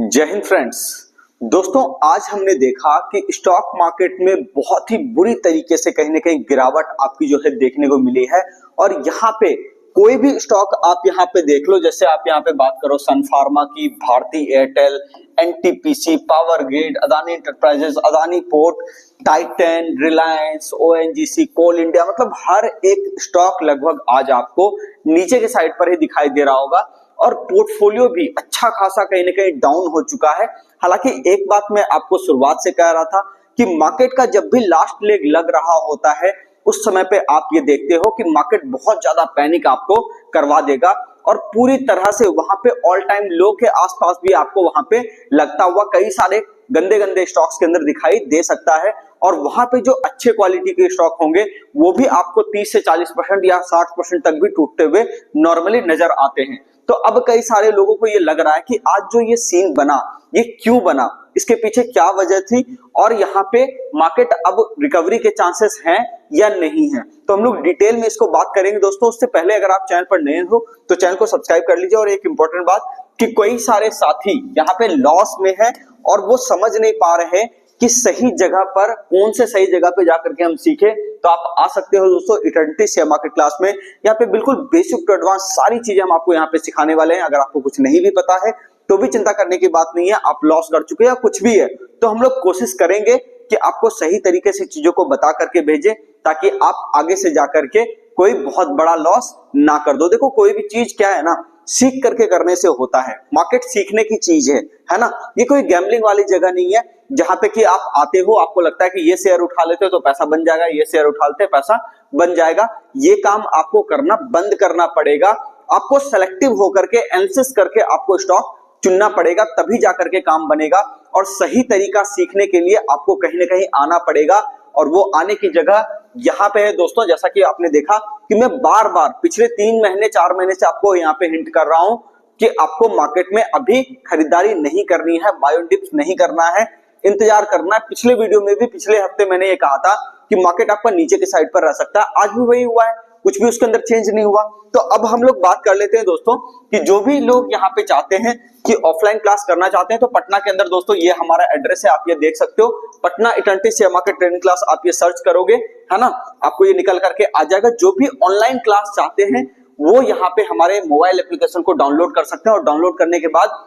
जय हिंद फ्रेंड्स। दोस्तों, आज हमने देखा कि स्टॉक मार्केट में बहुत ही बुरी तरीके से कहीं ना कहीं गिरावट आपकी जो है देखने को मिली है। और यहाँ पे कोई भी स्टॉक आप यहाँ पे देख लो, जैसे आप यहाँ पे बात करो सन फार्मा की, भारती एयरटेल, एनटीपीसी, पावर ग्रिड, अदानी एंटरप्राइजेस, अदानी पोर्ट, टाइटन, रिलायंस, ओएनजीसी, कोल इंडिया, मतलब हर एक स्टॉक लगभग आज आपको नीचे के साइड पर ही दिखाई दे रहा होगा। और पोर्टफोलियो भी अच्छा खासा कहीं ना कहीं डाउन हो चुका है। हालांकि एक बात मैं आपको शुरुआत से कह रहा था कि मार्केट का जब भी लास्ट लेग लग रहा होता है उस समय पे आप ये देखते हो कि मार्केट बहुत ज्यादा पैनिक आपको करवा देगा और पूरी तरह से वहां पे ऑल टाइम लो के आसपास भी आपको वहां पे लगता हुआ कई सारे गंदे गंदे स्टॉक्स के अंदर दिखाई दे सकता है। और वहां पे जो अच्छे क्वालिटी के स्टॉक होंगे वो भी आपको 30 से 40% या 60% तक भी टूटते हुए नॉर्मली नजर आते हैं। तो अब कई सारे लोगों को ये लग रहा है कि आज जो ये सीन बना ये क्यों बना, इसके पीछे क्या वजह थी और यहाँ पे मार्केट अब रिकवरी के चांसेस हैं या नहीं है। तो हम लोग डिटेल में इसको बात करेंगे। दोस्तों, उससे पहले अगर आप चैनल पर नए हो तो चैनल को सब्सक्राइब कर लीजिए। और एक इंपॉर्टेंट बात कि कई सारे साथी यहाँ पे लॉस में है और वो समझ नहीं पा रहे हैं कि सही जगह पर कौन से सही जगह पे जाकर के हम सीखे, तो आप आ सकते हो दोस्तों इटर्निटी शेयर मार्केट क्लास में। यहाँ पे बिल्कुल बेसिक टू एडवांस सारी चीजें हम आपको यहाँ पे सिखाने वाले हैं। अगर आपको कुछ नहीं भी पता है तो भी चिंता करने की बात नहीं है, आप लॉस कर चुके या कुछ भी है तो हम लोग कोशिश करेंगे कि आपको सही तरीके से चीजों को बता करके भेजें ताकि आप आगे से जाकर के कोई बहुत बड़ा लॉस ना कर दो। देखो, कोई भी चीज क्या है ना, सीख करके करने से होता है। मार्केट सीखने की चीज है ना। ये कोई गैम्बलिंग वाली जगह नहीं है जहां पे कि आप आते हो, आपको लगता है कि ये शेयर उठा लेते हो तो पैसा बन जाएगा, ये शेयर उठा लेते पैसा बन जाएगा। ये काम आपको करना बंद करना पड़ेगा। आपको सेलेक्टिव होकर के एनालिसिस करके आपको स्टॉक चुनना पड़ेगा, तभी जाकर के काम बनेगा। और सही तरीका सीखने के लिए आपको कहीं ना कहीं आना पड़ेगा और वो आने की जगह यहाँ पे है दोस्तों। जैसा कि आपने देखा कि मैं बार बार पिछले 3 महीने 4 महीने से आपको यहाँ पे हिंट कर रहा हूं कि आपको मार्केट में अभी खरीदारी नहीं करनी है, बाय ऑन डिप्स नहीं करना है, इंतजार करना है। पिछले वीडियो में भी पिछले हफ्ते मैंने ये कहा था कि मार्केट आपका नीचे के साइड पर रह सकता है। आज भी वही हुआ है, कुछ भी उसके अंदर चेंज नहीं हुआ। तो अब हम लोग बात कर लेते हैं दोस्तों कि जो भी लोग यहाँ पे चाहते हैं कि ऑफलाइन क्लास करना चाहते हैं तो पटना के अंदर दोस्तों ये हमारा एड्रेस है, आप ये देख सकते हो, Patna eternity share market training class. आप ये सर्च करोगे है ना, आपको ये निकल करके आ जाएगा। जो भी ऑनलाइन क्लास चाहते हैं वो यहाँ पे हमारे मोबाइल एप्लीकेशन को डाउनलोड कर सकते हैं और डाउनलोड करने के बाद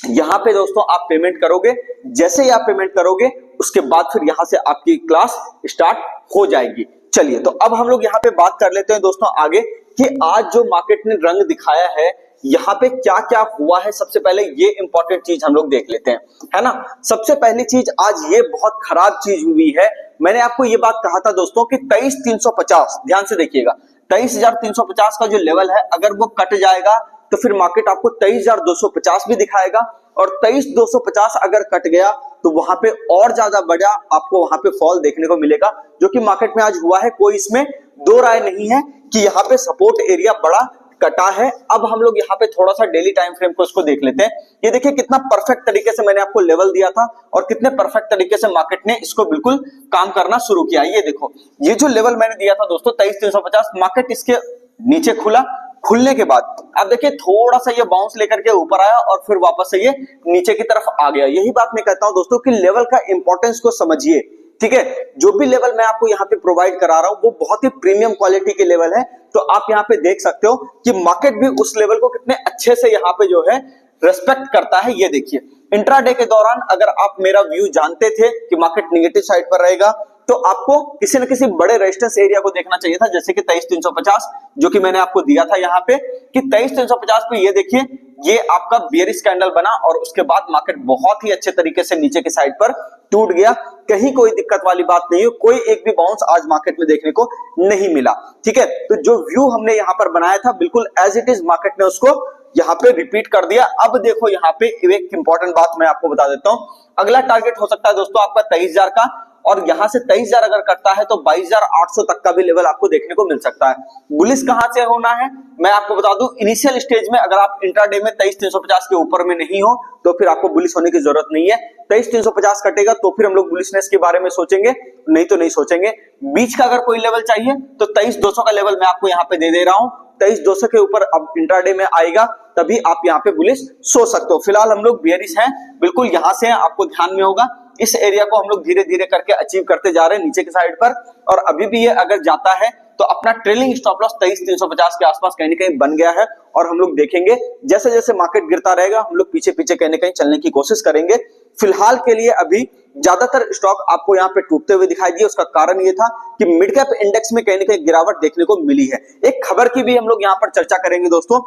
यहाँ पे दोस्तों आप पेमेंट करोगे। जैसे ही आप पेमेंट करोगे उसके बाद फिर यहाँ से आपकी क्लास स्टार्ट हो जाएगी। चलिए, तो अब हम लोग यहाँ पे बात कर लेते हैं दोस्तों आगे कि आज जो मार्केट ने रंग दिखाया है यहाँ पे क्या क्या हुआ है। सबसे पहले ये इंपॉर्टेंट चीज हम लोग देख लेते हैं, है ना। सबसे पहली चीज आज ये बहुत खराब चीज हुई है। मैंने आपको ये बात कहा था दोस्तों कि 23,350, ध्यान से देखिएगा, 23,350 का जो लेवल है अगर वो कट जाएगा तो फिर मार्केट आपको 23,250 भी दिखाएगा। और 23,250 अगर कट गया तो वहां पे और ज्यादा बड़ा आपको वहां पे फॉल देखने को मिलेगा, जो कि मार्केट में आज हुआ है। कोई इसमें दो राय नहीं है कि यहाँ पे सपोर्ट एरिया बड़ा कटा है। अब हम लोग यहाँ पे थोड़ा सा डेली टाइम फ्रेम को इसको देख लेते हैं। ये देखिए कितना परफेक्ट तरीके से मैंने आपको लेवल दिया था और कितने परफेक्ट तरीके से मार्केट ने इसको बिल्कुल काम करना शुरू किया। ये देखो, ये जो लेवल मैंने दिया था दोस्तों 23,350, मार्केट इसके नीचे खुला, खुलने के बाद अब देखिए थोड़ा सा ये बाउंस लेकर के ऊपर आया और फिर वापस से ये नीचे की तरफ आ गया। यही बात मैं कहता हूं दोस्तों कि लेवल का इंपॉर्टेंस को समझिए, ठीक है। जो भी लेवल मैं आपको यहाँ पे प्रोवाइड करा रहा हूं वो बहुत ही प्रीमियम क्वालिटी के लेवल है। तो आप यहाँ पे देख सकते हो कि मार्केट भी उस लेवल को कितने अच्छे से यहाँ पे जो है रेस्पेक्ट करता है। ये देखिए, इंट्राडे के दौरान अगर आप मेरा व्यू जानते थे कि मार्केट निगेटिव साइड पर रहेगा तो आपको किसी न किसी बड़े रेजिस्टेंस एरिया को देखना चाहिए था, जैसे कि 23,350 जो कि मैंने आपको दिया था यहाँ पे कि 23,350 पे ये देखिए ये आपका बेयरिश कैंडल बना और उसके बाद मार्केट बहुत ही अच्छे तरीके से नीचे के साइड पर टूट गया। कहीं कोई दिक्कत वाली बात नहीं है, कोई एक भी बाउंस आज मार्केट में देखने को नहीं मिला, ठीक है। तो जो व्यू हमने यहाँ पर बनाया था बिल्कुल एज इट इज मार्केट ने उसको यहाँ पे रिपीट कर दिया। अब देखो यहाँ पे एक इंपॉर्टेंट बात मैं आपको बता देता हूँ। अगला टारगेट हो सकता है दोस्तों आपका 23,000 का, और यहां से 23,000 अगर करता है तो 22,800 तक का भी लेवल आपको देखने को मिल सकता है। बुलिश कहां से होना है मैं आपको बता दूं, इनिशियल स्टेज में अगर आप इंट्राडे में 23,350 के ऊपर में नहीं हो तो फिर आपको बुलिश होने की जरूरत नहीं है। 23,350 कटेगा तो फिर हम लोग बुलिशनेस के बारे में सोचेंगे, नहीं तो नहीं सोचेंगे। बीच का अगर कोई लेवल चाहिए तो 23,200 का लेवल मैं आपको यहाँ पे दे रहा हूं। 23,200 के ऊपर अब इंट्राडे में आएगा तभी आप यहाँ पे बुलिश सोच सकते हो। फिलहाल हम लोग बेयरिश हैं, बिल्कुल यहाँ से आपको ध्यान में होगा इस एरिया को हम लोग धीरे धीरे करके अचीव करते जा रहे हैं नीचे की साइड पर, और अभी भी ये अगर जाता है तो अपना ट्रेलिंग स्टॉप लॉस 23,350 के आसपास कहीं ना कहीं बन गया है। और हम लोग देखेंगे जैसे जैसे मार्केट गिरता रहेगा हम लोग पीछे पीछे कहीं ना कहीं चलने की कोशिश करेंगे। फिलहाल के लिए अभी ज्यादातर स्टॉक आपको यहाँ पे टूटते हुए दिखाई दिए, उसका कारण ये था कि मिड कैप इंडेक्स में कहीं ना कहीं गिरावट देखने को मिली है। एक खबर की भी हम लोग यहाँ पर चर्चा करेंगे दोस्तों।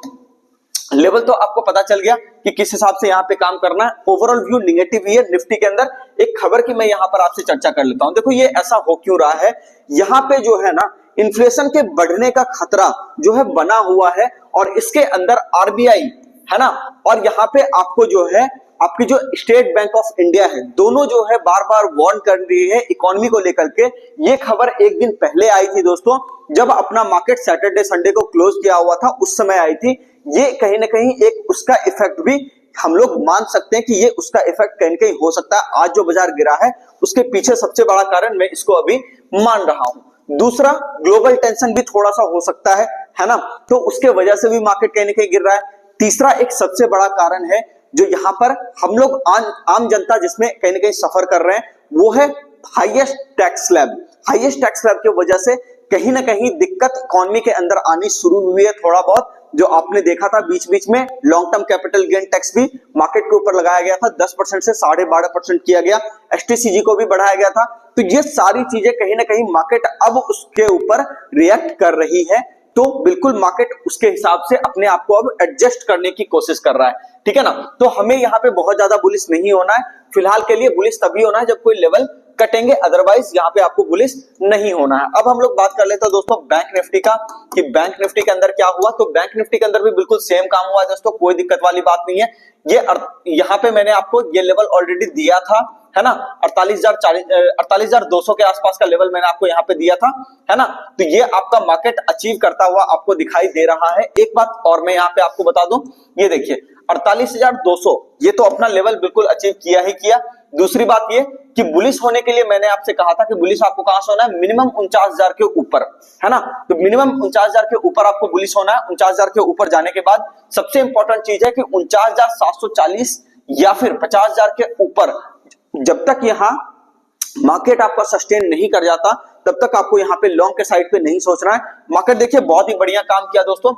लेवल तो आपको पता चल गया कि किस हिसाब से यहाँ पे काम करना है। ओवरऑल व्यू निगेटिव ही है निफ्टी के अंदर। एक खबर की मैं यहाँ पर आपसे चर्चा कर लेता हूं। देखो ये ऐसा हो क्यों रहा है, यहाँ पे जो है ना इन्फ्लेशन के बढ़ने का खतरा जो है बना हुआ है, और इसके अंदर आरबीआई है ना, और यहाँ पे आपको जो है आपकी जो स्टेट बैंक ऑफ इंडिया है, दोनों जो है बार बार वार्न कर रही है इकोनॉमी को लेकर के। ये खबर एक दिन पहले आई थी दोस्तों, जब अपना मार्केट सैटरडे संडे को क्लोज किया हुआ था, उस समय आई थी। ये कहीं ना कहीं एक उसका इफेक्ट भी हम लोग मान सकते हैं कि ये उसका इफेक्ट कहीं ना कहीं हो सकता है। आज जो बाजार गिरा है उसके पीछे सबसे बड़ा कारण मैं इसको अभी मान रहा हूं। दूसरा, ग्लोबल टेंशन भी थोड़ा सा हो सकता है ना, तो उसके वजह से भी मार्केट कहीं ना कहीं गिर रहा है। तीसरा एक सबसे बड़ा कारण है जो यहाँ पर हम लोग आम जनता जिसमें कहीं ना कहीं सफर कर रहे हैं, वो है highest tax slab. Highest tax slab की वजह से कहीं ना कहीं दिक्कत इकोनॉमी के अंदर आनी शुरू हुई है। थोड़ा बहुत जो आपने देखा था बीच बीच में long term capital gain tax भी मार्केट के ऊपर लगाया गया था, 10% से 12.5% किया गया। एसटीसीजी को भी बढ़ाया गया था। तो ये सारी चीजें कहीं ना कहीं मार्केट अब उसके ऊपर रिएक्ट कर रही है, तो बिल्कुल मार्केट उसके हिसाब से अपने आप को अब एडजस्ट करने की कोशिश कर रहा है, ठीक है ना। तो हमें यहाँ पे बहुत ज्यादा बुलिश नहीं होना है। फिलहाल के लिए बुलिश तभी होना है जब कोई लेवल कटेंगे, अदरवाइज यहाँ पे आपको बुलिश नहीं होना है। अब हम लोग बात कर लेते हैं दोस्तों बैंक निफ्टी का, कि बैंक निफ्टी के अंदर क्या हुआ। तो बैंक निफ्टी के अंदर भी बिल्कुल सेम काम हुआ है दोस्तों, कोई दिक्कत वाली बात नहीं है। ये यहाँ पे मैंने आपको ये लेवल ऑलरेडी दिया था, है ना, 48,200 के आसपास का लेवल मैंने आपको यहाँ पे दिया था, है ना। तो ये आपका मार्केट अचीव करता हुआ आपको दिखाई दे रहा है। एक बात और मैं यहाँ पे आपको बता दूं, ये देखिए 48,200 ये तो अपना लेवल बिल्कुल अचीव किया ही किया। दूसरी बात ये कि बुलिश होने के लिए मैंने आपसे कहा था कि बुलिश आपको कहां से होना है, मिनिमम 49,000 के ऊपर, है ना। तो मिनिमम 49,000 के ऊपर आपको बुलिश होना है। 49,000 के ऊपर जाने के बाद सबसे इंपॉर्टेंट चीज है कि 49,740 या फिर 50,000 के ऊपर जब तक यहां मार्केट आपका सस्टेन नहीं कर जाता तब तक आपको यहां पे लॉन्ग के साइड पे नहीं सोचना है। मार्केट देखिए बहुत ही बढ़िया काम किया दोस्तों,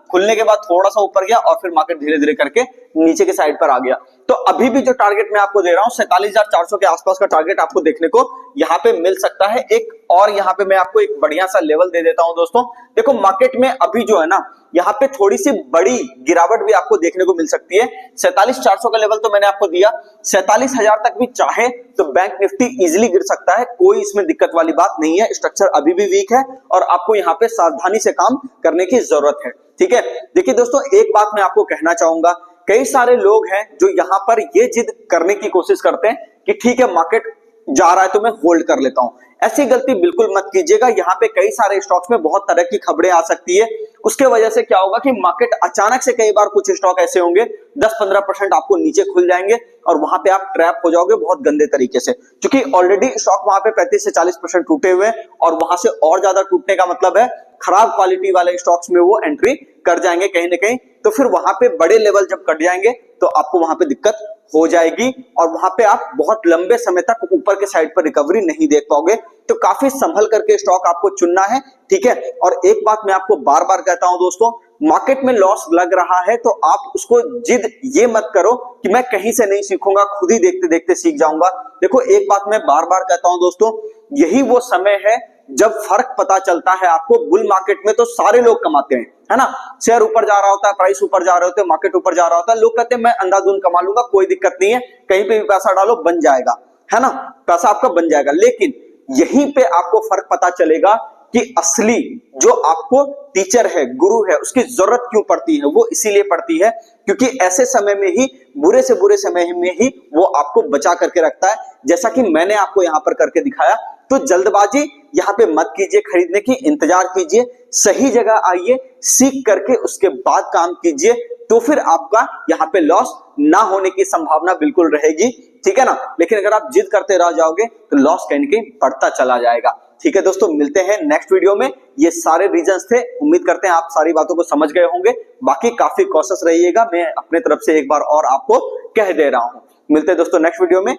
खुलने के बाद थोड़ा सा ऊपर गया और फिर मार्केट धीरे धीरे करके नीचे के साइड पर आ गया। तो अभी भी जो टारगेट मैं आपको दे रहा हूं 47,400 के आसपास का टारगेट आपको देखने को यहां पे मिल सकता है। एक और यहां पे मैं आपको एक बढ़िया सा लेवल दे देता हूं दोस्तों। देखो मार्केट में अभी जो है ना यहां पे थोड़ी सी बड़ी गिरावट भी आपको देखने को मिल सकती है। 47,400 का लेवल तो मैंने आपको दिया, 47,000 तक भी चाहे तो बैंक निफ्टी इजीली गिर सकता है, कोई इसमें दिक्कत वाली बात नहीं है। स्ट्रक्चर अभी भी वीक है और आपको यहाँ पे सावधानी से काम करने की जरूरत है, ठीक है। देखिए दोस्तों एक बात मैं आपको कहना चाहूंगा, कई सारे लोग हैं जो यहां पर ये जिद करने की कोशिश करते हैं कि ठीक है मार्केट जा रहा है तो मैं होल्ड कर लेता हूं। ऐसी गलती बिल्कुल मत कीजिएगा। यहाँ पे कई सारे स्टॉक्स में बहुत तरह की खबरें आ सकती है, उसके वजह से क्या होगा कि मार्केट अचानक से कई बार कुछ स्टॉक ऐसे होंगे 10-15% आपको नीचे खुल जाएंगे और वहां पे आप ट्रैप हो जाओगे बहुत गंदे तरीके से, क्योंकि ऑलरेडी स्टॉक वहां पे 35 से 40% टूटे हुए हैं और वहां से और ज्यादा टूटने का मतलब है खराब क्वालिटी वाले स्टॉक्स में वो एंट्री कर जाएंगे कहीं ना कहीं। तो फिर वहां पे बड़े लेवल जब कट जाएंगे तो आपको वहां पे दिक्कत हो जाएगी और वहां पे आप बहुत लंबे समय तक ऊपर के साइड पर रिकवरी नहीं देख पाओगे। तो काफी संभल करके स्टॉक आपको चुनना है, ठीक है। और एक बात मैं आपको बार बार कहता हूं दोस्तों, मार्केट में लॉस लग रहा है तो आप उसको जिद ये मत करो कि मैं कहीं से नहीं सीखूंगा, खुद ही देखते देखते सीख जाऊंगा। देखो एक बात मैं बार बार कहता हूं दोस्तों, यही वो समय है जब फर्क पता चलता है आपको। बुल मार्केट में तो सारे लोग कमाते हैं, है ना, शेयर ऊपर जा रहा होता है, प्राइस ऊपर जा रहे होते हैं, मार्केट ऊपर जा रहा होता है, लोग कहते हैं मैं अंधाधुंध कमा लूंगा, कोई दिक्कत नहीं है, कहीं पे भी पैसा डालो बन जाएगा, है ना, पैसा आपका बन जाएगा। लेकिन यहीं पे आपको फर्क पता चलेगा कि असली जो आपको टीचर है, गुरु है, उसकी जरूरत क्यों पड़ती है। वो इसीलिए पड़ती है क्योंकि ऐसे समय में ही, बुरे से बुरे समय में ही वो आपको बचा करके रखता है, जैसा कि मैंने आपको यहां पर करके दिखाया। तो जल्दबाजी यहां पे मत कीजिए खरीदने की, इंतजार कीजिए, सही जगह आइए, सीख करके उसके बाद काम कीजिए, तो फिर आपका यहां पे लॉस ना होने की संभावना बिल्कुल रहेगी, ठीक है ना। लेकिन अगर आप जिद करते रह जाओगे तो लॉस कहीं ना कहीं बढ़ता चला जाएगा। ठीक है दोस्तों, मिलते हैं नेक्स्ट वीडियो में। ये सारे रीजंस थे, उम्मीद करते हैं आप सारी बातों को समझ गए होंगे। बाकी काफी कॉशियस रहिएगा, मैं अपने तरफ से एक बार और आपको कह दे रहा हूं। मिलते हैं दोस्तों नेक्स्ट वीडियो में।